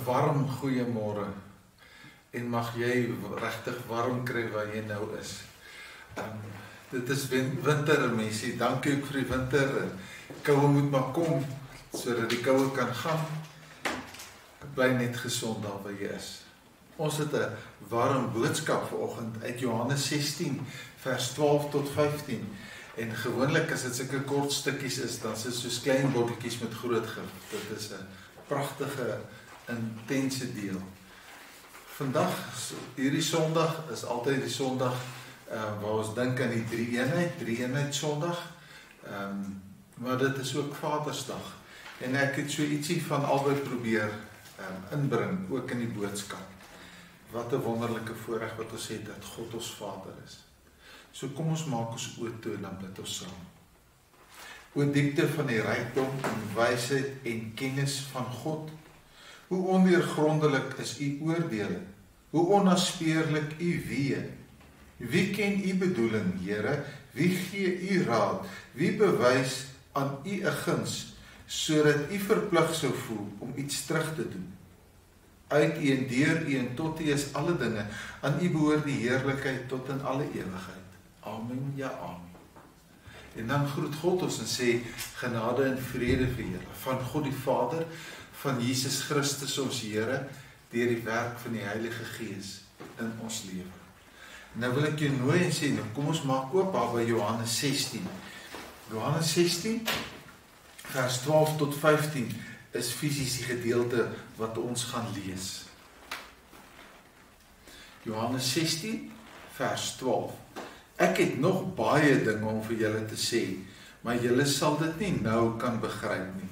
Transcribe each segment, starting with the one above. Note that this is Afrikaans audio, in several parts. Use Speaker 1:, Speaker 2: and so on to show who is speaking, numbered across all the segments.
Speaker 1: warm goeiemôre en mag jy regtig warm kry waar jy nou is. Dit is winter, mensie. Dankie ook vir die winter. Koue moet maar kom sodat die koue kan gaan. Bly net gesond daar waar jy is. Ons het 'n warm boodskap vanoggend uit Johannes 16 vers 12 tot 15. En gewoonlik as dit sulke kort stukkies is, dan is dit soos klein botteltjies met groot gif. Dit is 'n pragtige, intense deel. Vandag, hierdie Sondag is altyd die Sondag waar ons dink aan die drie-eenheid Sondag. Maar dit is ook Vadersdag. En ek het so ietsie van albei probeer inbring, ook in die boodskap. Wat 'n wonderlike voorreg wat ons het dat God ons Vader is. So kom ons maak ons oë toe en dan bid ons saam. O diepte van die rykdom en wysheid en kennis van God. Hoe ondeurgrondelik is u oordeele. Hoe onnaspeurlik u weë. Wie ken u bedoeling, Here? Wie gee u raad? Wie bewys aan u 'n guns sodat u verplig sou voel om iets terug te doen? Uit u en deur u en tot u is alle dinge. Aan u behoort die heerlikheid tot in alle ewigheid. Amen, ja amen. En dan groet God ons en sê genade en vrede vir julle van God die Vader, van Jesus Christus ons Here, deur die werk van die Heilige Gees in ons lewe. Nou wil ek jou nooi en sê, nou kom ons maak oop daar by Johannes 16. Johannes 16 vers 12 tot 15 is fisies die gedeelte wat ons gaan lees. Johannes 16 vers 12. Ek het nog baie dinge om vir julle te sê, maar julle sal dit nie nou kan begryp nie.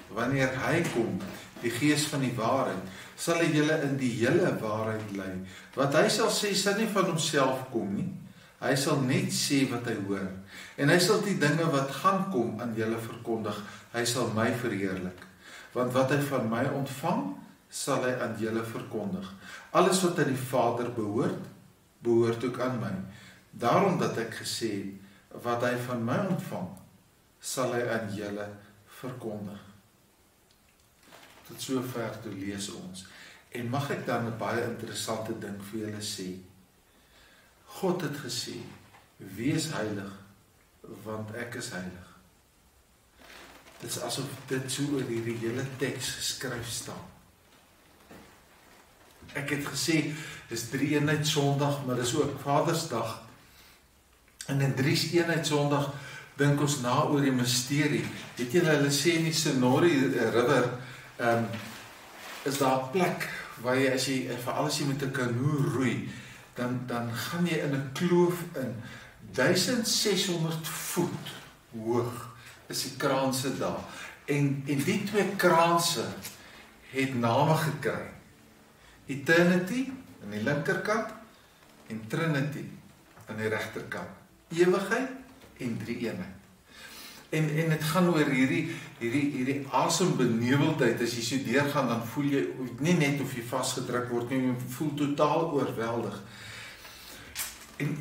Speaker 1: Wanneer hy kom, die Gees van die waarheid, sal hy julle in die hele waarheid lei. Wat hy sal sê, sal nie van homself kom nie. Hy sal net sê wat hy hoor. En hy sal die dinge wat gaan kom aan julle verkondig. Hy sal my verheerlik. Want wat hy van my ontvang, sal hy aan julle verkondig. Alles wat aan die Vader behoort, behoort ook aan my. Daarom dat ek gesê het, wat hy van my ontvang, sal hy aan julle verkondig. Tot sover toe lees ons. En mag ek dan 'n baie interessante ding vir julle sê. God het gesê, wees heilig, want ek is heilig. Dit is asof dit so oor hierdie hele teks geskryf staan. Ek het gesê, dis drie-eenheid Sondag, maar dis ook Vadersdag. En in drie-eenheid Sondag dink ons na oor die misterie. Weet julle, hulle sê in die Sonori River, is daar 'n plek waar jy, veral as jy met 'n kanoe roei, dan gaan jy in 'n kloof in. 1600 voet hoog is die kraanse daar. En die twee kraanse het name gekry. Eternity aan die linkerkant en Trinity aan die regterkant. Ewigheid en drie-eenheid. En dit gaan oor hierdie asembeneweldheid. As jy so deurgaan, dan voel jy nie net of jy vasgedruk word nie, jy voel totaal oorweldig. En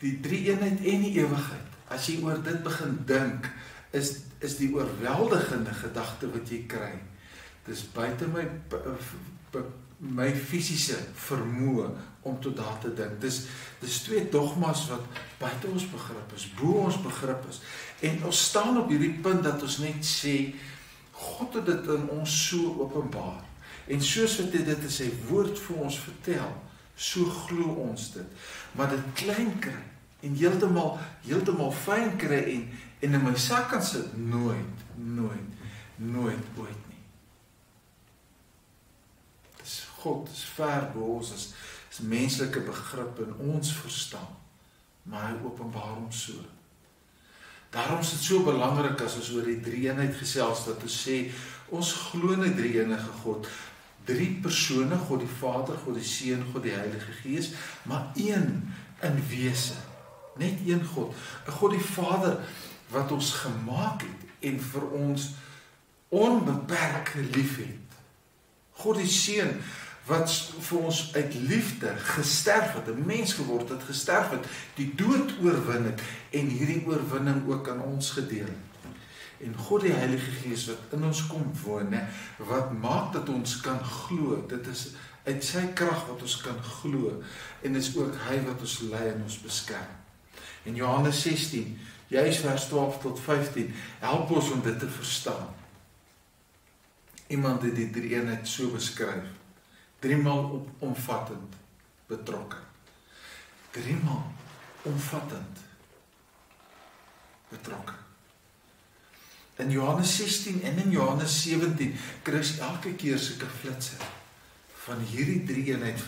Speaker 1: die drie-eenheid en die ewigheid, as jy oor dit begin dink, is die oorweldigende gedagte wat jy kry. Dis buite my fisiese vermoë om tot daar te dink. Dis twee dogmas wat buite ons begrip is, bo ons begrip is. En ons staan op hierdie punt dat ons net sê, God het dit in ons so openbaar. En soos wat hy dit in sy woord vir ons vertel, so glo ons dit. Maar dit klein kry en heeltemal fyn kry en in my sak kan sit, nooit ooit nie. God is ver bo ons is menslike begrip en ons verstaan, maar hy openbaar hom so. Daarom is dit so belangrik as ons oor die drie-eenheid gesels, dat ons sê, ons glo in 'n drie-enige God, drie persone, God die Vader, God die Seun, God die Heilige Gees, maar een in wese, net een God, 'n God die Vader, wat ons gemaak het, en vir ons onbeperk lief het. God die Seun, wat vir ons uit liefde gesterf het, 'n mens geword het, gesterf het, die dood oorwin het, en hierdie oorwinning ook aan ons gedeel het. En God die Heilige Gees wat in ons kom woon, wat maak dat ons kan glo. Dit is uit sy krag wat ons kan glo. En is ook hy wat ons lei en ons beskerm. In Johannes 16, juist vers 12 tot 15, help ons om dit te verstaan. Iemand het die drie-eenheid so beskryf. 3-maal omvattend betrokke. 3-maal omvattend betrokke. In Johannes 16 en in Johannes 17 kry ons elke keer sulke flitsse van hierdie drie-eenheid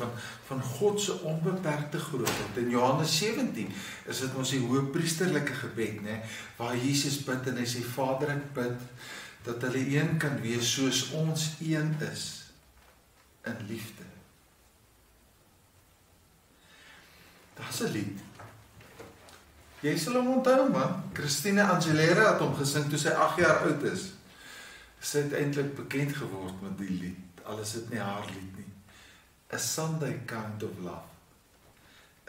Speaker 1: van God se onbeperkte grootheid. In Johannes 17 is dit ons die hoëpriesterlike gebed, waar Jesus bid en hy sê, Vader, ek bid dat hulle een kan wees soos ons een is in liefde. Daar's 'n lied. Jy sal hom onthou, man. Christine Aguilera het hom gesing toe sy 8 jaar oud is. Sy het eintlik bekend geword met die lied. Al is dit nie haar lied nie. A Sunday Kind of Love.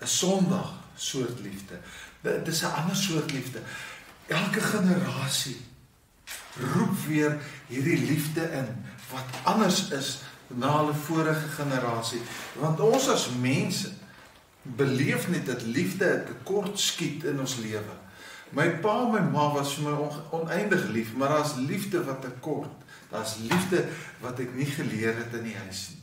Speaker 1: 'n Sondag soort liefde. Dit is 'n ander soort liefde. Elke generasie roep weer hierdie liefde in, wat anders is na hulle vorige generasie. Want ons as mense beleef net dat liefde 'n tekort skiet in ons lewe. My pa en my ma was vir my oneindig lief, maar daar's liefde wat tekort. Daar's liefde wat ek nie geleer het in die huis nie.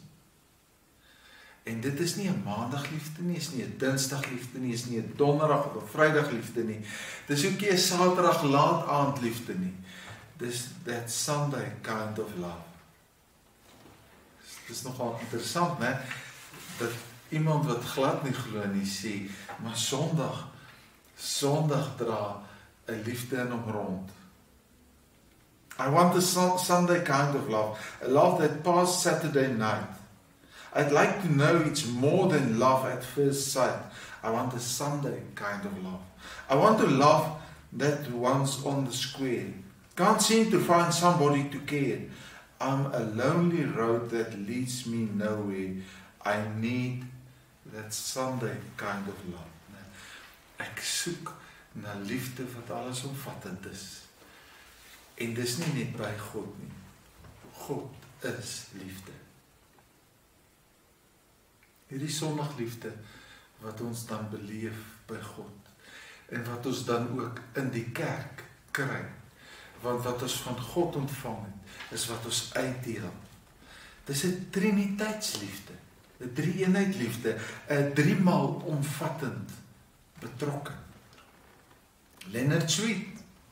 Speaker 1: En dit is nie 'n maandagliefde nie, is nie 'n dinsdagliefde nie, is nie 'n donderdag of 'n vrydagliefde nie. Dis ook nie 'n saterdag laat aand liefde nie. Dis that Sunday kind of love. Dit is nogal interessant, dat iemand wat glad nie glo nie sê, maar Sondag dra 'n liefde in hom rond. I want a Sunday kind of love, a love that past Saturday night. I'd like to know it's more than love at first sight. I want a Sunday kind of love. I want to love that one's on the square. Can't seem to find somebody to care. I'm a lonely road that leads me nowhere. I need that Sunday kind of love. Ek soek na liefde wat alles omvattend is. En dis nie net by God nie. God is liefde. Hierdie sondagliefde wat ons dan beleef by God. En wat ons dan ook in die kerk kry. Want wat ons van God ontvang het, is wat ons uitdeel. Dis 'n triniteitsliefde, 'n drie-eenheid liefde, 'n 3-maal omvattend betrokke. Leonard Sweet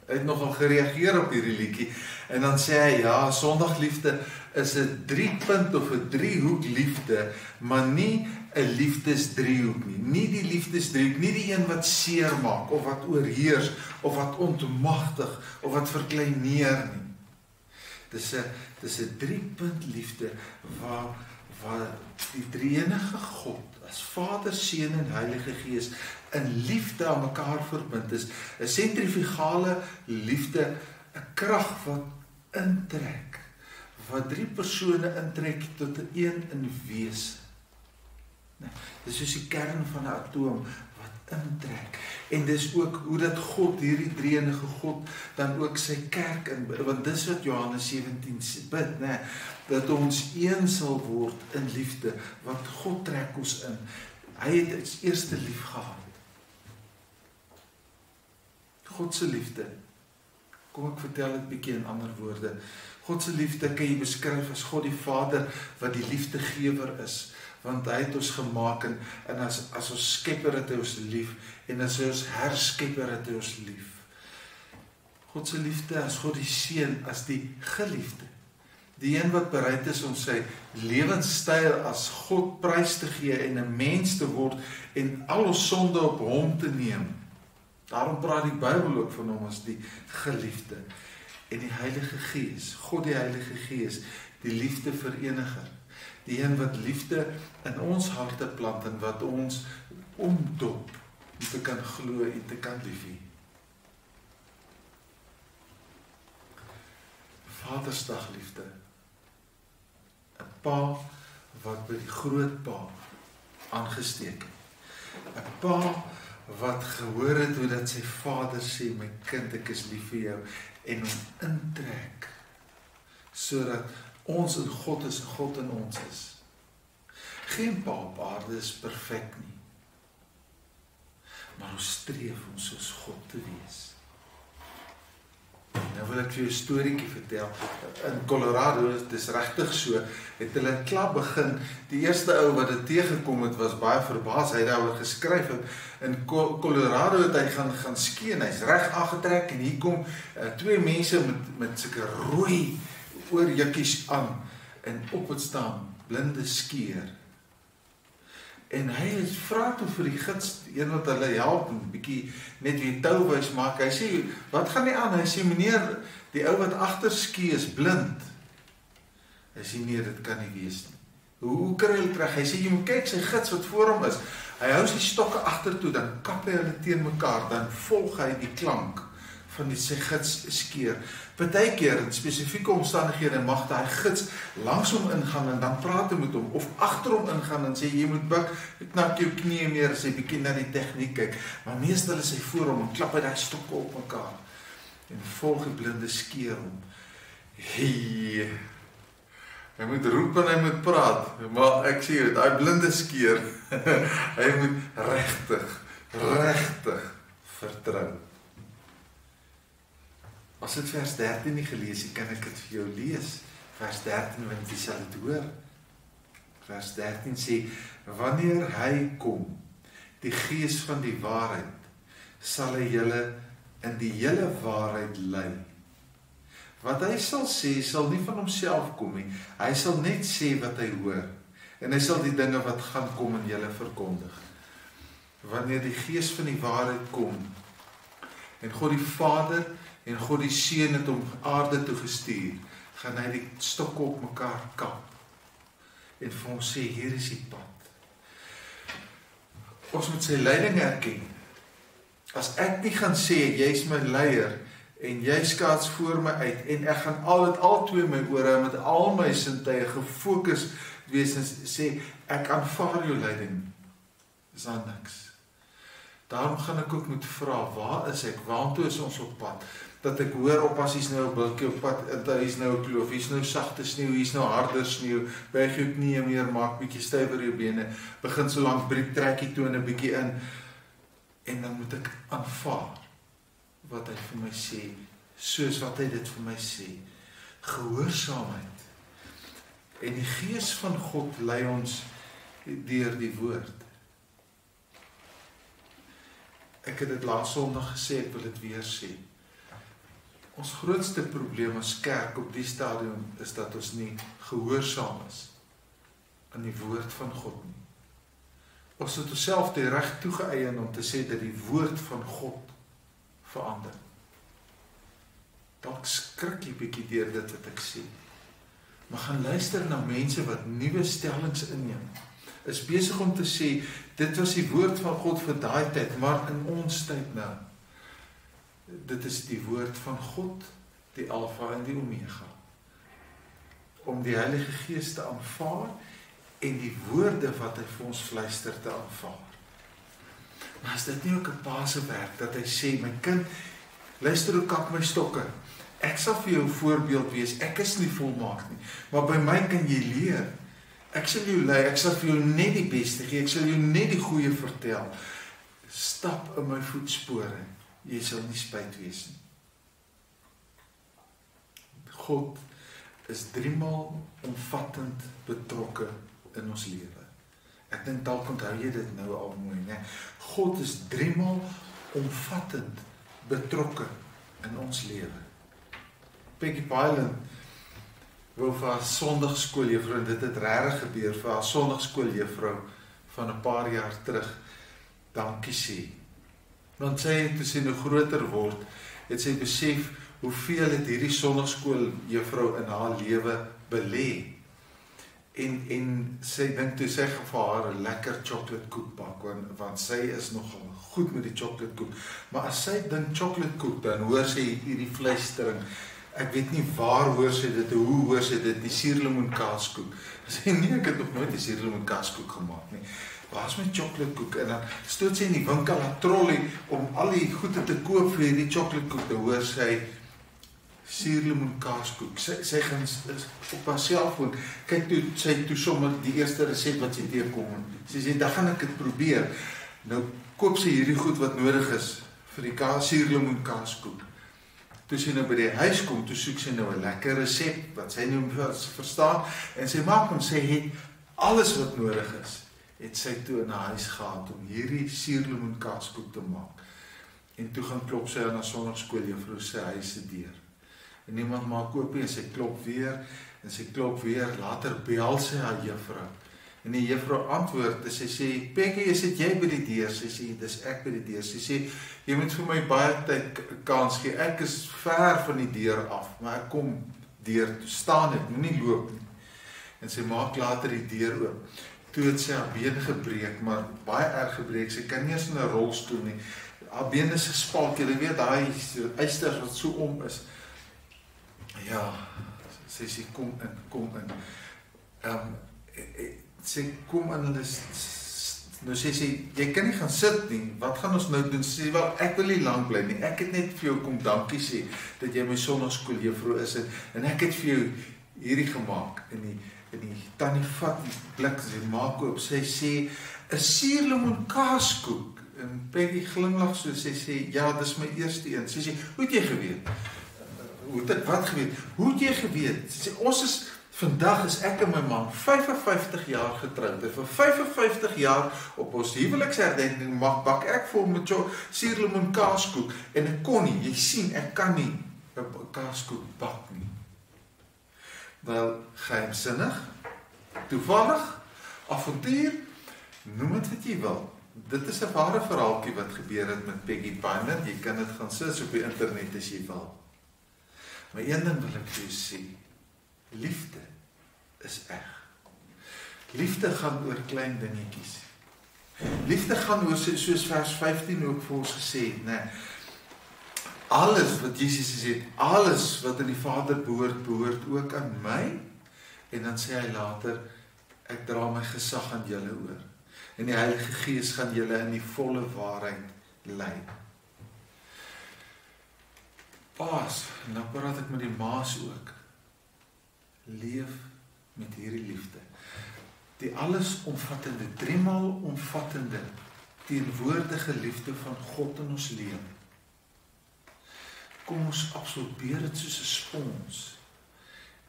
Speaker 1: het nogal gereageer op hierdie liedjie en dan sê hy, ja, sondagliefde is 'n 3-punt of 'n 3-hoek liefde, maar nie 'n liefdesdriehoek nie. Nie die liefdesdriehoek, nie die een wat seer maak of wat oorheers of wat ontmagtig of wat verkleineer nie. Dis 'n 3-punt liefde waar die drie-enige God as Vader, Seun en Heilige Gees in liefde aan mekaar verbind is. 'n sentrifugale liefde, 'n krag wat intrek, wat 3 persone intrek tot 'n een in wese. Dis soos die kern van 'n atoom wat intrek. En dis ook hoe dat God, hierdie drie-enige God, dan ook sy kerk in, want dis wat Johannes 17 bid, dat ons een sal word in liefde, want God trek ons in. Hy het ons eerste lief gehad. God se liefde. Kom ek vertel dit bietjie in ander woorde. God se liefde kan jy beskryf as God die Vader wat die liefdegewer is, want hy het ons gemaak en as ons skepper het hy ons lief en as hy ons herskepper het hy ons lief. God se liefde as God die Seun, as die geliefde. Die een wat bereid is om sy lewenstyl as God prys te gee en 'n mens te word en al ons sonde op hom te neem. Daarom praat die Bybel ook van hom as die geliefde. En die Heilige Gees, God die Heilige Gees, die liefde vereniger. Die een wat liefde in ons harte plant en wat ons omdop om te kan glo en te kan lief hê. Vadersdag liefde. 'n Pa wat by die grootpa aangesteek het. 'n Pa wat gehoor het hoe dat sy vader sê, my kind, ek is lief vir jou, en hom intrek, sodat ons in God is en God in ons is. Geen pa op aarde is perfek nie, maar ons streef om soos God te wees. Nou wil ek vir jou 'n storieetjie vertel. In Colorado, dit is regtig so, het hulle klap begin. Die eerste ou wat dit teëgekom het, was baie verbaas. Hy het daaroor geskryf. In Colorado het hy gaan ski en hy's reg aangetrek en hier kom twee mense met sulke rooi oorjukkies aan en op het staan blinde skier. En hy vra toe vir die gids, een wat hulle help, 'n bietjie net weer touwys maak. Hy sê, wat gaan nie aan? Hy sê, meneer, die ou wat agter ski is blind. Hy sê, nee, dit kan nie wees nie. Hoe kry hy terug? Hy sê, jy moet kyk sy gids wat voor hom is. Hy hou sy stokke agtertoe, dan kap hy hulle teen mekaar, dan volg hy die klank van sy gids skeer. Partykeer in spesifieke omstandighede mag daai gids langs hom ingaan en dan praat hy met hom, of agter hom ingaan en sê, jy moet buig, knak jou knie meer as hy bietjie na die tegniek kyk, maar meestal is hy voor hom en klap hy daai stokke op mekaar en volg die blinde skeer hom. Hey, hy moet roep en hy moet praat, maar ek sê dit, hy blinde skeer, hy moet regtig vertrou. As dit vers 13 nie gelees het, kan ek dit vir jou lees. Vers 13, want jy sal dit hoor. Vers 13 sê, wanneer hy kom, die Gees van die waarheid, sal hy julle in die hele waarheid lei. Wat hy sal sê, sal nie van homself kom nie. Hy sal net sê wat hy hoor. En hy sal die dinge wat gaan kom in julle verkondig. Wanneer die Gees van die waarheid kom, en God die Vader en God die Seun het hom aarde toe gestuur, gaan hy die stokke op mekaar kap en vir ons sê, hier is die pad. Ons moet sy leiding erken. As ek nie gaan sê, jy is my leier en jy skaats voor my uit en ek gaan al twee my ore met al my sintuie gefokus wees en sê, ek aanvaar jou leiding, is daar niks. Daarom gaan ek ook moet vra, waar is ek, waartoe is ons op pad? Dat ek hoor, oppas, hier is nou 'n bultjie op pad, hier is nou 'n kloof, hier is nou sagte sneeu, hier is nou harder sneeu, buig jou knieë meer, maak bietjie stywer jou bene, begin so lank breek, trek die tone bietjie in, en dan moet ek aanvaar wat hy vir my sê, soos wat hy dit vir my sê, gehoorsaamheid. En die Gees van God lei ons deur die woord. Ek het dit laas Sondag gesê, ek wil dit weer sê. Ons grootste probleem as kerk op die stadium is dat ons nie gehoorsaam is aan die woord van God nie. Ons het onsself die reg toegeëien om te sê dat die woord van God verander. Dalk skrik jy bietjie deur dit wat ek sê. Maar gaan luister na mense wat nuwe stellings inneem. Is besig om te sê, dit was die woord van God vir daai tyd, maar in ons tyd nou. Dit is die woord van God, die Alfa en die Omega. Om die Heilige Gees te aanvaar en die woorde wat hy vir ons fluister te aanvaar. Maar is dit nie ook 'n pa se werk dat hy sê, my kind, luister hoe kap my stokke. Ek sal vir jou 'n voorbeeld wees. Ek is nie volmaak nie, maar by my kan jy leer. Ek sal jou lei, ek sal vir jou net die beste gee, ek sal jou net die goeie vertel. Stap in my voetspore. Jy sal nie spyt wees nie. God is 3-maal omvattend betrokke in ons lewe. Ek dink dalk onthou jy dit nou al mooi, né? God is 3-maal omvattend betrokke in ons lewe. Peggy Byland wou vir haar sonndagskooljuffrou, en dit het regtig gebeur, vir haar sonndagskooljuffrou van 'n paar jaar terug dankie sê. Want sy het, toe sy nou groter word, het sy besef hoeveel het hierdie sonndagskooljuffrou in haar lewe belê. En sy dink toe sy gaan vir haar 'n lekker chocolate koek bak, want sy is nogal goed met die chocolate koek. Maar as sy dink chocolate koek, dan hoor sy hierdie fluistering. Ek weet nie waar hoor sy dit, hoe hoor sy dit, die suurlemoen kaaskoek. Sy sê, nee, ek het nog nooit die suurlemoen kaaskoek gemaak nie. waar is my chocoladekoek? En dan stoot sy in die winkel na trolley om al die goede te koop vir die chocoladekoek. Dan hoor sy suurlemoen kaaskoek. Sy gaan op haar selfoon kyk toe sy toe sommer die eerste resep wat sy teekom. Sy sê, dan gaan ek dit probeer. Nou koop sy hierdie goed wat nodig is vir die suurlemoen kaaskoek. Toe sy nou by die huis kom, toe soek sy nou 'n lekker resep wat sy nou verstaan en sy maak hom, sy het alles wat nodig is, het sy toe in haar huis gehad om hierdie suurlemoen kaaskoek te maak. En toe gaan klop sy aan haar sonnaarskooljuffrou se huis se deur. En niemand maak oop en sy klop weer en sy klop weer, later bel sy haar juffrou. En die juffrou antwoord en sy sê, Peggy, is dit jy by die deur? Sy sê, dis ek by die deur. Sy sê, jy moet vir my baie tyd kans gee. Ek is ver van die deur af, maar ek kom deur toe staan het, moenie loop nie. En sy maak later die deur oop. Toe het sy haar been gebreek, maar baie erg gebreek. Sy kan nie eens in 'n rolstoel nie. Haar been is gespalk. Jy weet, daai eisters wat so om is. Ja, sy sê, kom in. Sy kom in, nou sê sy, jy kan nie gaan sit nie, wat gaan ons nou doen? Sy sê, wel, ek wil nie lang bly nie, ek het net vir jou kom dankie sê, dat jy my sonnaarskooljuffrou is, en ek het vir jou hierdie gemaak, en die tannie vat die blik, sy maak oop, sy sê, 'n suurlemoen kaaskoek, en Peggy glimlag so, sy sê, ja, dis my eerste een, sy sê, hoe het jy geweet? Wat geweet? Hoe het jy geweet? Sy sê, vandag is ek en my man 55 jaar getroud. En vir 55 jaar op ons huweliksherdenking bak ek vir hom met suurlemoen kaaskoek. En ek kon nie, jy sien, ek kan nie 'n kaaskoek bak nie. Wel, geheimsinnig, toevallig, avontuur, noem het wat jy wil. Dit is 'n ware verhaaltjie wat gebeur het met Peggy Payne. Jy kan dit gaan search op die internet as jy wil. Maar een ding wil ek vir jou sê, liefde is eg. Liefde gaan oor klein dingetjies. Liefde gaan oor, soos vers 15 ook vir ons gesê het, nee, alles wat Jesus sê, alles wat aan die Vader behoort, behoort ook aan my. En dan sê hy later, ek dra my gesag aan julle oor. En die Heilige Gees gaan julle in die volle waarheid lei. Paas, en dan praat ek met die maas ook. Leef met hierdie liefde. Die allesomvattende, driemaal omvattende, teenwoordige liefde van God in ons lewe. Kom ons absorbeer dit soos 'n spons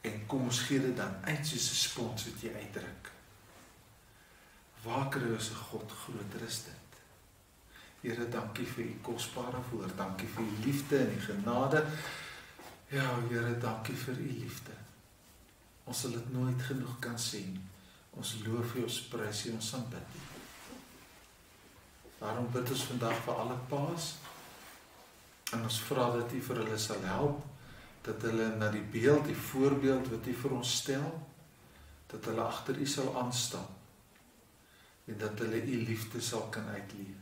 Speaker 1: en kom ons gee dit dan uit soos 'n spons wat jy uitdruk. Waar kry ons 'n God groter is dit? Here, dankie vir u kosbare woord, dankie vir u liefde en die genade. Ja, Here, dankie vir u liefde. Ons sal dit nooit genoeg kan sê. Ons loof u, ons prys u, ons aanbid u. Daarom bid ons vandag vir alle paas en ons vra dat u vir hulle sal help, dat hulle na die beeld, die voorbeeld wat u vir ons stel, dat hulle agter u sal aanstaan en dat hulle u liefde sal kan uitleef.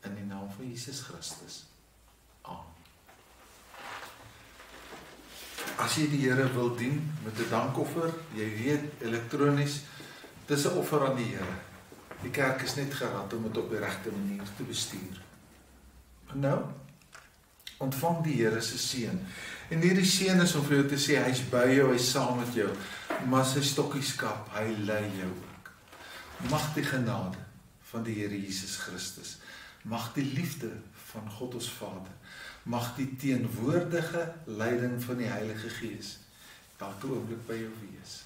Speaker 1: In die naam van Jesus Christus. Amen. As jy die Here wil dien met 'n dankoffer, jy weet, elektronies, dis 'n offer aan die Here. Die kerk is net gerad om dit op die regte manier te bestuur. Nou, ontvang die Here se seën. En hierdie seën is om vir jou te sê, hy's by jou, hy's saam met jou, maar sy stokkieskap, hy lei jou ook. Mag die genade van die Here Jesus Christus, mag die liefde van God ons Vader, mag die teenwoordige leiding van die Heilige Gees elke oomblik by jou wees.